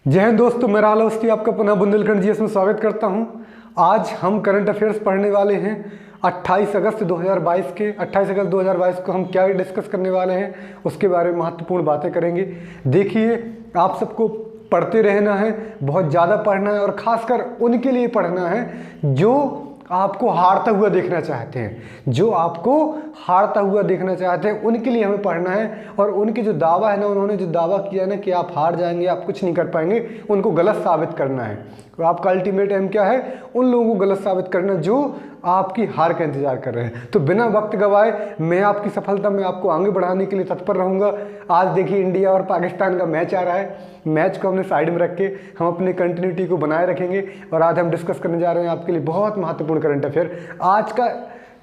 जय हिंद दोस्तों, मैं राहुल अवस्थी आपका पुनः बुंदेलखंड जीएस में स्वागत करता हूं। आज हम करंट अफेयर्स पढ़ने वाले हैं 28 अगस्त 2022 के। 28 अगस्त 2022 को हम क्या डिस्कस करने वाले हैं उसके बारे में महत्वपूर्ण बातें करेंगे। देखिए, आप सबको पढ़ते रहना है, बहुत ज़्यादा पढ़ना है और ख़ासकर उनके लिए पढ़ना है जो आपको हारता हुआ देखना चाहते हैं। जो आपको हारता हुआ देखना चाहते हैं उनके लिए हमें पढ़ना है। और उनके जो दावा है ना, उन्होंने जो दावा किया ना कि आप हार जाएंगे, आप कुछ नहीं कर पाएंगे, उनको गलत साबित करना है। तो आपका अल्टीमेट एम क्या है? उन लोगों को गलत साबित करना जो आपकी हार का इंतजार कर रहे हैं। तो बिना वक्त गवाए मैं आपकी सफलता में आपको आगे बढ़ाने के लिए तत्पर रहूँगा। आज देखिए, इंडिया और पाकिस्तान का मैच आ रहा है। मैच को हमने साइड में रख के हम अपनी कंटिन्यूटी को बनाए रखेंगे और आज हम डिस्कस करने जा रहे हैं आपके लिए बहुत महत्वपूर्ण करंट अफेयर। आज का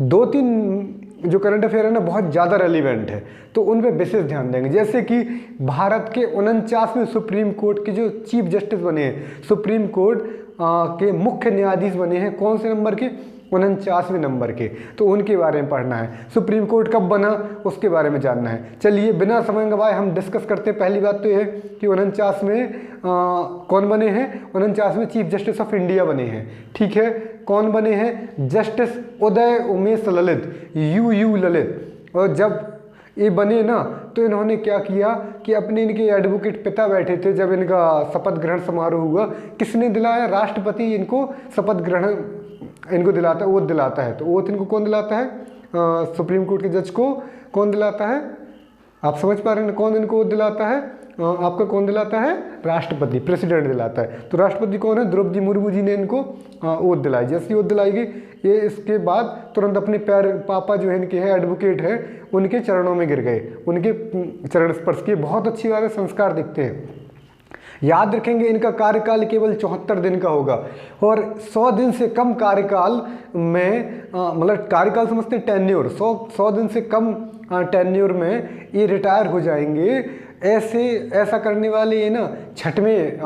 2-3 जो करंट अफेयर है ना, बहुत ज़्यादा रेलिवेंट है, तो उन पे विशेष ध्यान देंगे। जैसे कि भारत के 49वें सुप्रीम कोर्ट के जो चीफ जस्टिस बने हैं, सुप्रीम कोर्ट के मुख्य न्यायाधीश बने हैं, कौन से नंबर के? 49वें नंबर के। तो उनके बारे में पढ़ना है। सुप्रीम कोर्ट कब बना उसके बारे में जानना है। चलिए बिना समय गवाए हम डिस्कस करते हैं। पहली बात तो यह है कि 49वें कौन बने हैं? 49वें चीफ जस्टिस ऑफ इंडिया बने हैं। ठीक है, कौन बने हैं? Justice Uday Umesh Lalit, U Lalit. और जब ये बने ना, तो इन्होंने क्या किया कि अपने इनके एडवोकेट पिता बैठे थे जब इनका शपथ ग्रहण समारोह हुआ। किसने दिलाया? राष्ट्रपति इनको शपथ ग्रहण इनको दिलाता है, ओथ दिलाता है। तो ओथ इनको कौन दिलाता है? सुप्रीम कोर्ट के जज को कौन दिलाता है? आप समझ पा रहे हैं कौन इनको ओथ दिलाता है? आपका कौन दिलाता है? राष्ट्रपति, प्रेसिडेंट दिलाता है। तो राष्ट्रपति कौन है? द्रौपदी मुर्मू जी ने इनको ओथ दिलाई। जैसी ओथ दिलाई गई, ये इसके बाद तुरंत अपने पापा जो है इनके हैं एडवोकेट हैं, उनके चरणों में गिर गए, उनके चरण स्पर्श किए। बहुत अच्छी बात है, संस्कार दिखते हैं। याद रखेंगे, इनका कार्यकाल केवल 74 दिन का होगा और 100 दिन से कम कार्यकाल में मतलब कार्यकाल समझते हैं टेन्योर, 100 दिन से कम टेन्योर में ये रिटायर हो जाएंगे। ऐसा करने वाले ये ना 6वें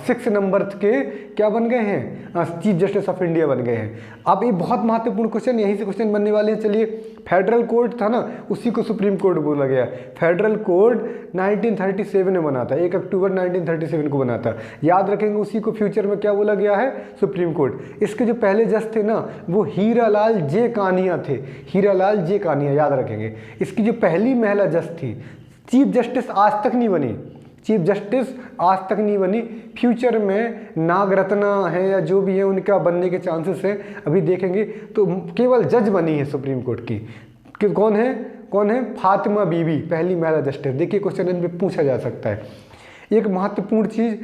6 नंबर के क्या बन गए हैं? चीफ जस्टिस ऑफ इंडिया बन गए हैं। अब ये बहुत महत्वपूर्ण क्वेश्चन, यहीं से क्वेश्चन बनने वाले हैं। चलिए, फेडरल कोड था ना, उसी को सुप्रीम कोर्ट बोला गया। फेडरल कोड 1937 में बना था, 1 अक्टूबर 1937 को बना था। याद रखेंगे, उसी को फ्यूचर में क्या बोला गया है? Supreme court. इसके जो पहले जज थे ना, वो हीरालाल जे कानिया थे। हीरालाल जे कानिया, याद रखेंगे। इसकी जो पहली महिला जज थी, चीफ जस्टिस आज तक नहीं बनी, चीफ जस्टिस आज तक नहीं बनी। फ्यूचर में नागरत्ना है या जो भी है, उनका बनने के चांसेस हैं, अभी देखेंगे। तो केवल जज बनी है सुप्रीम कोर्ट की। कि कौन है? कौन है? फातिमा बीबी, पहली महिला जस्टिस। देखिए, क्वेश्चन इन पे पूछा जा सकता है। एक महत्वपूर्ण चीज़,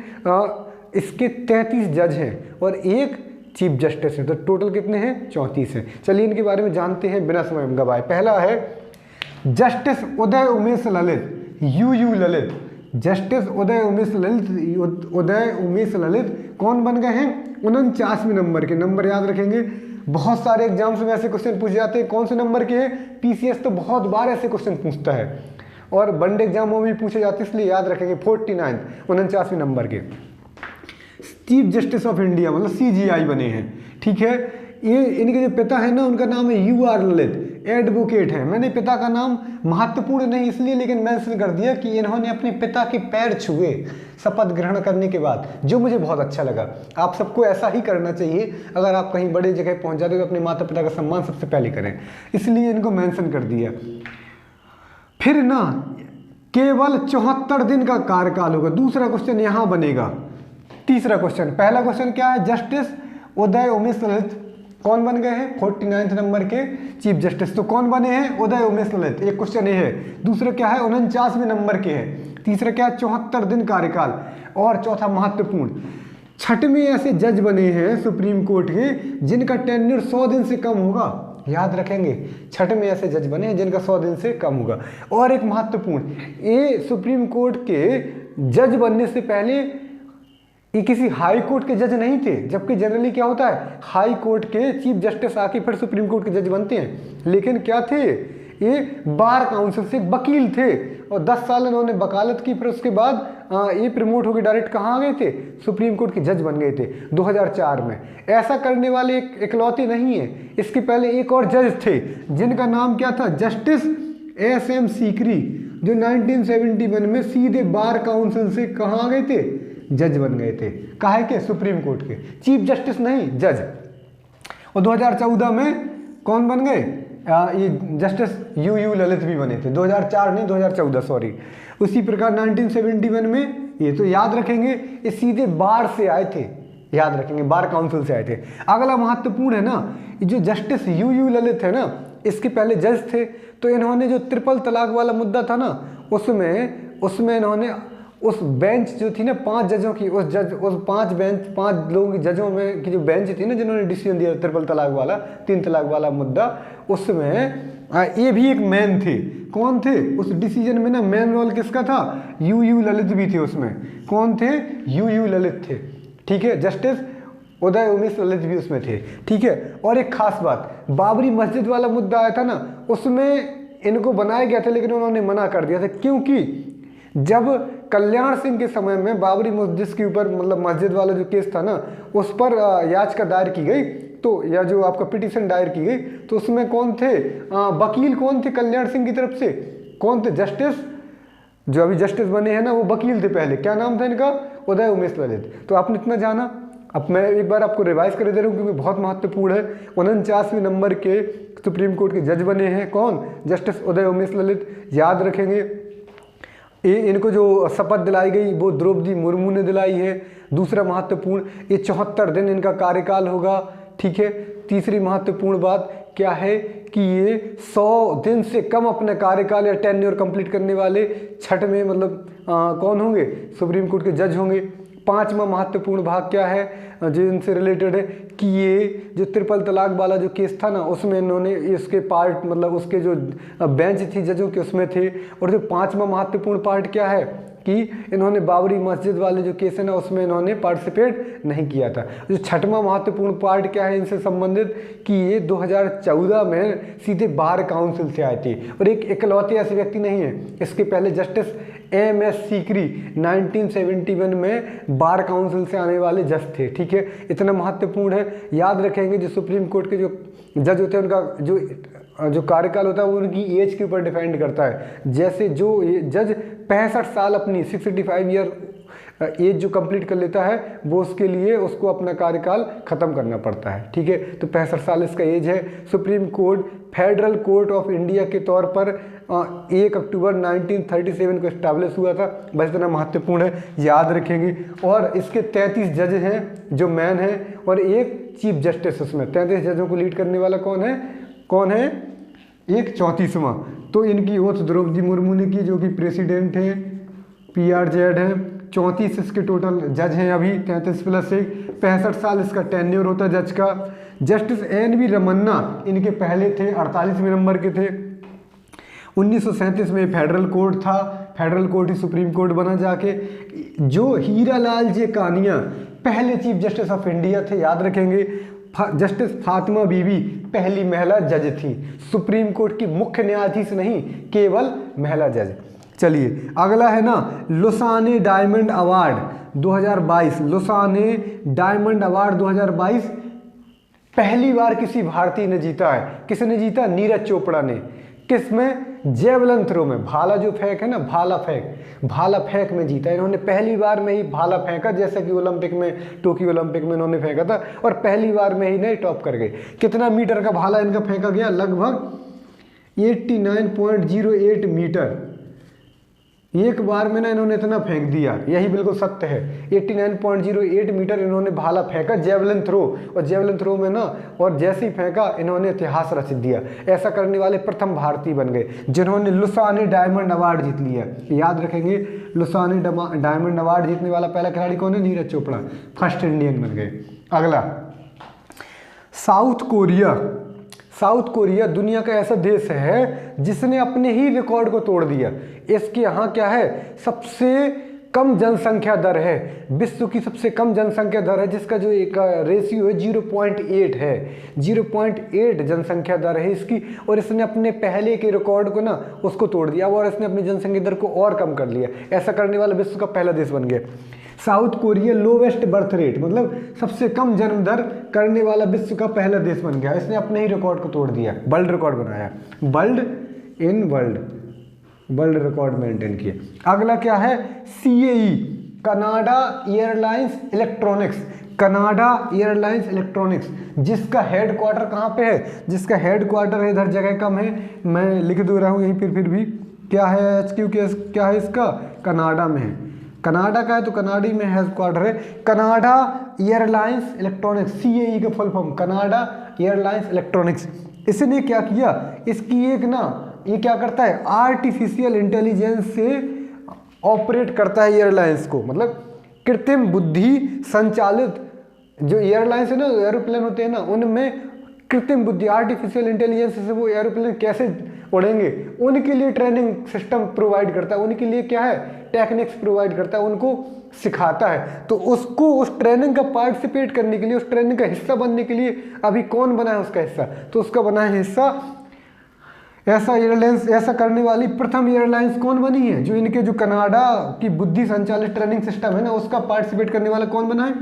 इसके 33 जज हैं और एक चीफ जस्टिस है, तो टोटल कितने हैं? 34 हैं। चलिए इनके बारे में जानते हैं बिना समय गवाए। पहला है justice Uday Umesh Lalit, U Lalit. Justice Uday Umesh Lalit कौन बन गए हैं? 49वें नंबर के। नंबर याद रखेंगे, बहुत सारे एग्जाम्स में ऐसे क्वेश्चन पूछे जाते हैं। कौन से नंबर के हैं? पीसीएस तो बहुत बार ऐसे क्वेश्चन पूछता है और वनडे एग्जामों में भी पूछे जाते हैं, इसलिए याद रखेंगे। 49वें नंबर के चीफ जस्टिस ऑफ इंडिया मतलब सीजीआई बने हैं। ठीक है, ये इनके जो पिता है ना, उनका नाम है यूआर ललित, एडवोकेट है। मैंने पिता का नाम महत्वपूर्ण नहीं इसलिए लेकिन मेंशन कर दिया कि इन्होंने अपने पिता के पैर छुए शपथ ग्रहण करने के बाद, जो मुझे बहुत अच्छा लगा। आप सबको ऐसा ही करना चाहिए। अगर आप कहीं बड़ी जगह पहुंच जाते हो तो अपने माता पिता का सम्मान सबसे पहले करें, इसलिए इनको मेंशन कर दिया। फिर ना केवल 74 दिन का कार्यकाल होगा। दूसरा क्वेश्चन यहाँ बनेगा। तीसरा क्वेश्चन, पहला क्वेश्चन क्या है? जस्टिस उदय उमेश ललित कौन बन गए हैं? 49 नंबर के चीफ जस्टिस। तो कौन बने हैं? उदय उमेश ललित। एक क्वेश्चन ये है। दूसरा क्या है? 49वें नंबर के है। तीसरा क्या है? 74 दिन कार्यकाल। और चौथा महत्वपूर्ण, 6वें ऐसे जज बने हैं सुप्रीम कोर्ट के जिनका टेन्योर 100 दिन से कम होगा। याद रखेंगे, 6वें ऐसे जज बने हैं जिनका 100 दिन से कम होगा। और एक महत्वपूर्ण, ये सुप्रीम कोर्ट के जज बनने से पहले ये किसी हाई कोर्ट के जज नहीं थे, जबकि जनरली क्या होता है, हाई कोर्ट के चीफ जस्टिस आके फिर सुप्रीम कोर्ट के जज बनते हैं। लेकिन क्या थे, ये बार काउंसिल से वकील थे और 10 साल इन्होंने वकालत की। फिर उसके बाद ये प्रमोट होकर डायरेक्ट कहाँ आ गए थे? सुप्रीम कोर्ट के जज बन गए थे 2004 में। ऐसा करने वाले इकलौते नहीं है, इसके पहले एक और जज थे जिनका नाम क्या था? जस्टिस SM सीकरी, जो 1971 में सीधे बार काउंसिल से कहाँ आ गए थे? जज बन गए थे। काहे के? सुप्रीम कोर्ट के। चीफ जस्टिस नहीं, जज। और 2014 में कौन बन गए? ये जस्टिस यू ललित भी बने थे। 2004 नहीं, 2014 सॉरी। उसी प्रकार 1971 में, ये तो याद रखेंगे, ये सीधे बार से आए थे, याद रखेंगे, बार काउंसिल से आए थे। अगला महत्वपूर्ण है ना, जो जस्टिस यू ललित है ना, इसके पहले जज थे। तो इन्होंने जो ट्रिपल तलाक वाला मुद्दा था ना, उसमें इन्होंने उस बेंच जो थी ना 5 जजों की, उस 5 लोगों की जजों में की जो बेंच थी ना, जिन्होंने डिसीजन दिया ट्रिपल तलाक वाला, 3 तलाक वाला मुद्दा, उसमें ये भी एक मैन थे। कौन थे उस डिसीजन में? ना मैन रोल किसका था? यू ललित भी थे उसमें। कौन थे? यू ललित थे। ठीक है, जस्टिस उदय उमेश ललित भी उसमें थे। ठीक है, और एक खास बात, बाबरी मस्जिद वाला मुद्दा आया था ना, उसमें इनको बनाया गया था, लेकिन उन्होंने मना कर दिया था। क्योंकि जब कल्याण सिंह के समय में बाबरी मस्जिद के ऊपर, मतलब मस्जिद वाला जो केस था ना, उस पर याचिका दायर की गई, तो या जो आपका पिटीशन दायर की गई, तो उसमें कौन थे? वकील कौन थे कल्याण सिंह की तरफ से? कौन थे? जस्टिस, जो अभी जस्टिस बने हैं ना, वो वकील थे पहले। क्या नाम था इनका? उदय उमेश ललित। तो आपने इतना जाना। अब मैं एक बार आपको रिवाइज कर दे रहा हूँ, क्योंकि बहुत महत्वपूर्ण है। 49वें नंबर के सुप्रीम कोर्ट के जज बने हैं कौन? जस्टिस उदय उमेश ललित। याद रखेंगे। इनको जो शपथ दिलाई गई वो द्रौपदी मुर्मू ने दिलाई है। दूसरा महत्वपूर्ण, ये 74 दिन इनका कार्यकाल होगा। ठीक है। तीसरी महत्वपूर्ण बात क्या है कि ये 100 दिन से कम अपने कार्यकाल या टेन्योर कंप्लीट करने वाले 6वें मतलब कौन होंगे? सुप्रीम कोर्ट के जज होंगे। 5वां महत्वपूर्ण भाग क्या है जो इनसे रिलेटेड है कि ये जो ट्रिपल तलाक वाला जो केस था ना, उसमें इन्होंने इसके पार्ट, मतलब उसके जो बेंच थी जजों के, उसमें थे। और जो 5वां महत्वपूर्ण पार्ट क्या है कि इन्होंने बाबरी मस्जिद वाले जो केस है ना, उसमें इन्होंने पार्टिसिपेट नहीं किया था। जो 6वां महत्वपूर्ण पार्ट क्या है इनसे संबंधित कि ये 2014 में सीधे बार काउंसिल से आए थे। और एक इकलौते ऐसे व्यक्ति नहीं है, इसके पहले जस्टिस MS सीकरी 1971 में बार काउंसिल से आने वाले जज थे। ठीक है, इतना महत्वपूर्ण है। याद रखेंगे जो सुप्रीम कोर्ट के जो जज होते हैं, उनका जो कार्यकाल होता है वो उनकी एज के ऊपर डिपेंड करता है। जैसे जो ये जज 65 साल अपनी 65 ईयर एज जो कंप्लीट कर लेता है, वो उसके लिए उसको अपना कार्यकाल खत्म करना पड़ता है। ठीक है, तो 65 साल इसका एज है। Supreme court federal court of India के तौर पर 1 अक्टूबर 1937 को इस्टेब्लिश हुआ था। बस इतना महत्वपूर्ण है, याद रखेंगे। और इसके 33 जज हैं जो मैन हैं, और एक चीफ जस्टिस। उसमें 33 जजों को लीड करने वाला कौन है? एक 34वां। तो इनकी ओथ द्रौपदी मुर्मू ने की, जो कि प्रेसिडेंट है, PRZ है। 34 इसके टोटल जज हैं अभी, 33 प्लस 1, 65 साल इसका टेन्योर होता है जज का। जस्टिस NV रमन्ना इनके पहले थे, 48वें नंबर के थे। 1937 में फेडरल कोर्ट था, फेडरल कोर्ट ही सुप्रीम कोर्ट बना जाके। जो हीरालाल जे कानिया पहले चीफ जस्टिस ऑफ इंडिया थे, याद रखेंगे। जस्टिस फातिमा बीबी पहली महिला जज थी, सुप्रीम कोर्ट की मुख्य न्यायाधीश नहीं, केवल महिला जज। चलिए अगला है ना, लोसाने डायमंड अवार्ड 2022। लोसाने डायमंड अवार्ड 2022 पहली बार किसी भारतीय ने जीता है। किसने जीता? नीरज चोपड़ा ने। किसमें? जेवलिन थ्रो में। भाला जो फेंक है ना, भाला फेंक में जीता। इन्होंने पहली बार में ही भाला फेंका, जैसा कि ओलंपिक में, टोक्यो ओलंपिक में इन्होंने फेंका था, और पहली बार में ही नहीं टॉप कर गए। कितना मीटर का भाला इनका फेंका गया? लगभग 89.08 मीटर। एक बार में ना इन्होंने इतना फेंक दिया, यही बिल्कुल सत्य है। 89.08 मीटर इन्होंने भाला फेंका जेवलिन थ्रो, और जेवलिन थ्रो में ना, और जैसे ही फेंका इन्होंने इतिहास रच दिया। ऐसा करने वाले प्रथम भारतीय बन गए जिन्होंने लुसाने डायमंड अवार्ड जीत लिया। याद रखेंगे, लुसाने डायमंड अवार्ड जीतने वाला पहला खिलाड़ी कौन है? नीरज चोपड़ा, फर्स्ट इंडियन बन गए। अगला, साउथ कोरिया। साउथ कोरिया दुनिया का ऐसा देश है जिसने अपने ही रिकॉर्ड को तोड़ दिया। इसके यहाँ क्या है? सबसे कम जनसंख्या दर है, विश्व की सबसे कम जनसंख्या दर है, जिसका जो एक रेशियो है 0.8 है। 0.8 जनसंख्या दर है इसकी, और इसने अपने पहले के रिकॉर्ड को ना उसको तोड़ दिया, और इसने अपनी जनसंख्या दर को और कम कर लिया। ऐसा करने वाला विश्व का पहला देश बन गया। South Korea lowest birth rate, मतलब सबसे कम जन्म दर करने वाला विश्व का पहला देश बन गया। इसने अपने ही रिकॉर्ड को तोड़ दिया, वर्ल्ड रिकॉर्ड बनाया, वर्ल्ड रिकॉर्ड मेंटेन किया। अगला क्या है? CAE Canada airlines electronics, Canada airlines electronics, जिसका हेडक्वार्टर कहाँ पे है, जिसका हेडक्वार्टर है, इधर जगह कम है, मैं लिख दे रहा हूँ यहीं फिर भी क्या है, HQ क्या है इसका, कनाडा में है, कनाडा का है तो कनाडी में हेडक्वार्टर है, कनाडा एयरलाइंस इलेक्ट्रॉनिक्स, CAE का full form, Canada airlines electronics. इसने क्या किया, इसकी एक ना, ये क्या करता है, आर्टिफिशियल इंटेलिजेंस से ऑपरेट करता है एयरलाइंस को, मतलब कृत्रिम बुद्धि संचालित जो एयरलाइंस है ना, एरोप्लेन होते हैं ना, उनमें कृत्रिम बुद्धि आर्टिफिशियल इंटेलिजेंस से वो एरोप्लेन कैसे उड़ेंगे, उनके लिए ट्रेनिंग सिस्टम प्रोवाइड करता है, उनके लिए क्या है, टेक्निक्स प्रोवाइड करता है, उनको सिखाता है। तो उसको उस ट्रेनिंग का पार्टिसिपेट करने के लिए, उस ट्रेनिंग का हिस्सा बनने के लिए अभी कौन बना है उसका हिस्सा, तो उसका बना है हिस्सा ऐसा एयरलाइंस, ऐसा करने वाली प्रथम एयरलाइंस कौन बनी है, जो इनके जो कनाडा की बुद्धि संचालित ट्रेनिंग सिस्टम है ना, उसका पार्टिसिपेट करने वाला कौन बना है,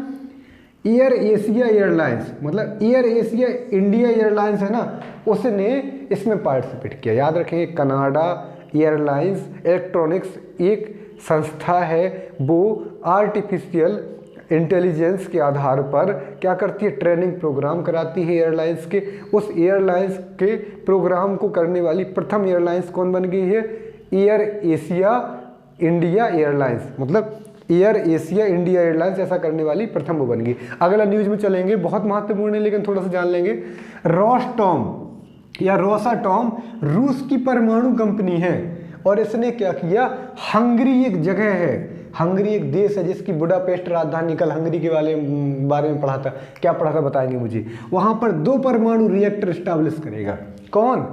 एयर एशिया एयरलाइंस, मतलब एयर एशिया इंडिया एयरलाइंस है ना, उसने इसमें पार्टिसिपेट किया। याद रखेंगे, कनाडा एयरलाइंस इलेक्ट्रॉनिक्स एक संस्था है, वो आर्टिफिशियल इंटेलिजेंस के आधार पर क्या करती है, ट्रेनिंग प्रोग्राम कराती है एयरलाइंस के। उस एयरलाइंस के प्रोग्राम को करने वाली प्रथम एयरलाइंस कौन बन गई है, एयर एशिया इंडिया एयरलाइंस, मतलब एयर एशिया इंडिया एयरलाइंस ऐसा करने वाली प्रथम वो बन गई। अगला न्यूज में चलेंगे, बहुत महत्वपूर्ण है लेकिन थोड़ा सा जान लेंगे। रोस्टॉम या रोसाटॉम रूस की परमाणु कंपनी है और इसने क्या किया, हंगरी एक जगह है, हंगरी एक देश है जिसकी बुडापेस्ट राजधानी, कल हंगरी के बारे में पढ़ा था, क्या पढ़ा था बताएंगे मुझे, वहां पर 2 परमाणु रिएक्टर स्टैब्लिश करेगा। कौन,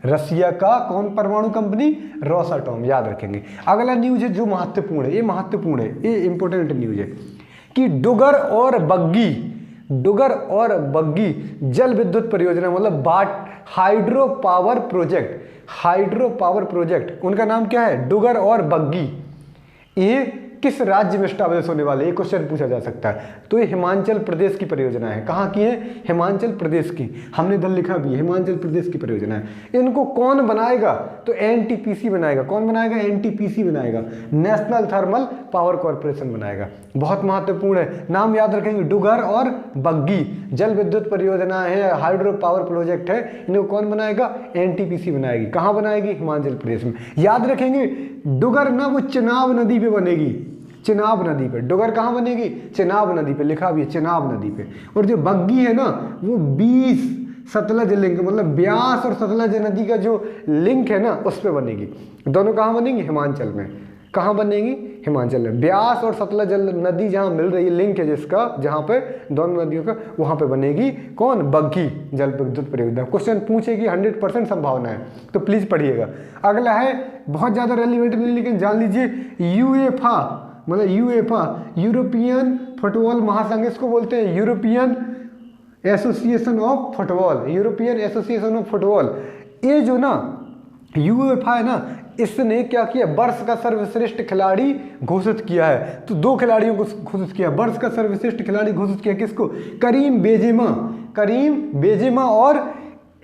रसिया का कौन परमाणु कंपनी, रोसाटॉम, याद रखेंगे। अगला न्यूज है जो महत्वपूर्ण है, ये महत्वपूर्ण है, ये इंपॉर्टेंट न्यूज है कि डुगर और बग्गी जल विद्युत परियोजना, मतलब हाइड्रो पावर प्रोजेक्ट, उनका नाम क्या है, डुगर और बग्गी, ये किस राज्य में स्टैब्लिश होने वाले, ये क्वेश्चन पूछा जा सकता है। तो ये हिमाचल प्रदेश की परियोजना है। कहाँ की है, हिमाचल प्रदेश की, हमने इधर लिखा भी है, हिमाचल प्रदेश की परियोजना है। इनको कौन बनाएगा, तो NTPC बनाएगा। कौन बनाएगा, NTPC बनाएगा, नेशनल थर्मल पावर कॉर्पोरेशन बनाएगा। बहुत महत्वपूर्ण है, नाम याद रखेंगे, डुगर और बग्गी जल विद्युत परियोजना है, हाइड्रो पावर प्रोजेक्ट है, इनको कौन बनाएगा, NTPC बनाएगी। कहाँ बनाएगी, हिमाचल प्रदेश में। याद रखेंगे, डुगर ना वो चिनाब नदी पे बनेगी, चिनाब नदी पे। डुगर कहाँ बनेगी, चिनाब नदी पे, लिखा भी है चिनाब नदी पे। और जो बग्गी है ना, वो 20 सतलज लिंक, मतलब ब्यास और सतलज नदी का जो लिंक है ना, उस पे बनेगी। दोनों कहाँ बनेंगी, हिमाचल में। कहाँ बनेगी, हिमाचल में। ब्यास और सतलज नदी जहाँ मिल रही है, लिंक है जिसका, जहाँ पे दोनों नदियों का, वहाँ पे बनेगी कौन, बग्गी जल विद्युत परियोजना। क्वेश्चन पूछेगी, 100% संभावना है, तो प्लीज पढ़िएगा। अगला है, बहुत ज्यादा रेलिवेंट नहीं लेकिन जान लीजिए, यूएफा, मतलब यूएफा यूरोपियन फुटबॉल महासंघ, इसको बोलते हैं European association of football, European association of football. ये जो ना यूएफा है ना, इसने क्या किया, वर्ष का सर्वश्रेष्ठ खिलाड़ी घोषित किया है। तो 2 खिलाड़ियों को घोषित किया, वर्ष का सर्वश्रेष्ठ खिलाड़ी घोषित किया, किसको, करीम बेजेमा और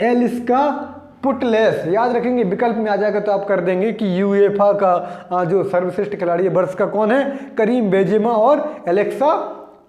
एलिस्का पुटलेस। याद रखेंगे, विकल्प में आ जाएगा तो आप कर देंगे कि यूएफा का जो सर्वश्रेष्ठ खिलाड़ी है वर्ष का कौन है, करीम बेजेमा और एलेक्सा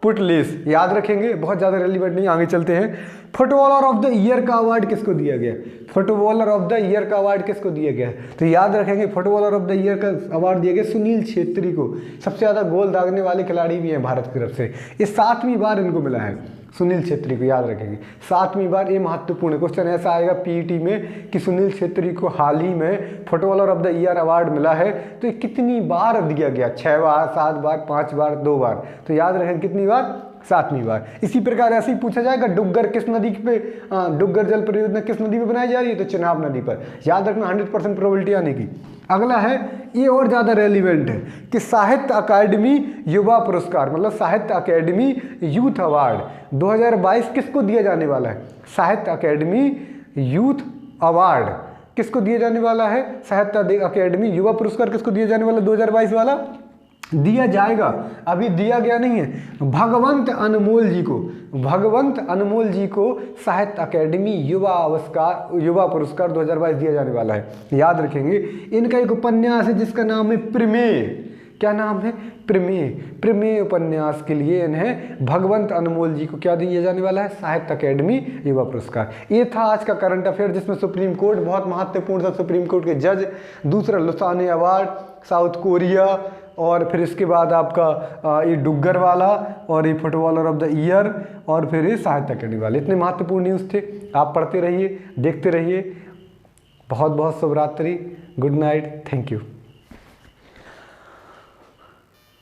पुटलेस। याद रखेंगे, बहुत ज्यादा रेलिवेंट नहीं, आगे चलते हैं। फुटबॉलर ऑफ द ईयर का अवार्ड किसको दिया गया, फुटबॉलर ऑफ द ईयर का अवार्ड किसको दिया गया, तो याद रखेंगे, फुटबॉलर ऑफ द ईयर का अवार्ड दिया गया सुनील छेत्री को। सबसे ज्यादा गोल दागने वाले खिलाड़ी भी हैं भारत की तरफ से, ये 7वीं बार इनको मिला है, सुनील छेत्री को, याद रखेंगे 7वीं बार। ये महत्वपूर्ण क्वेश्चन ऐसा आएगा पीईटी में कि सुनील छेत्री को हाल ही में footballer of the year award मिला है, तो ये कितनी बार दिया गया, 6 बार, 7 बार, 5 बार, 2 बार, तो याद रखें कितनी बार, 7वीं बार। इसी प्रकार ऐसे ही पूछा जाएगा, डुग्गर किस नदी पे, डुग्गर जल परियोजना किस नदी पे बनाई जा रही है, तो चिनाब नदी पर। याद रखना, 100% प्रोबेबिलिटी आने की। अगला है, ये और ज़्यादा रेलिवेंट है कि साहित्य अकादमी युवा पुरस्कार, मतलब साहित्य अकादमी यूथ अवार्ड 2022 किसको दिया जाने वाला है, साहित्य अकादमी यूथ अवार्ड किसको दिया जाने वाला है, साहित्य अकादमी युवा पुरस्कार किसको दिया जाने वाला 2022 वाला, दिया जाएगा, अभी दिया गया नहीं है, भगवंत अनमोल जी को साहित्य अकादमी युवा पुरस्कार 2022 दिया जाने वाला है। याद रखेंगे, इनका एक उपन्यास है जिसका नाम है प्रमेय। क्या नाम है? प्रमेय। प्रमेय उपन्यास के लिए इन्हें भगवंत अनमोल जी को क्या दिया जाने वाला है? साहित्य अकेडमी युवा पुरस्कार। ये था आज का करंट अफेयर, जिसमें सुप्रीम कोर्ट बहुत महत्वपूर्ण था, सुप्रीम कोर्ट के जज, दूसरा लुसाने अवार्ड, साउथ कोरिया, और फिर इसके बाद आपका ये डुग्गर वाला, और ये फुटबॉलर ऑफ द ईयर, और फिर ये साहित्य अकेडमी वाले। इतने महत्वपूर्ण न्यूज़ थे। आप पढ़ते रहिए, देखते रहिए। बहुत बहुत शुभ रात्रि, गुड नाइट, थैंक यू।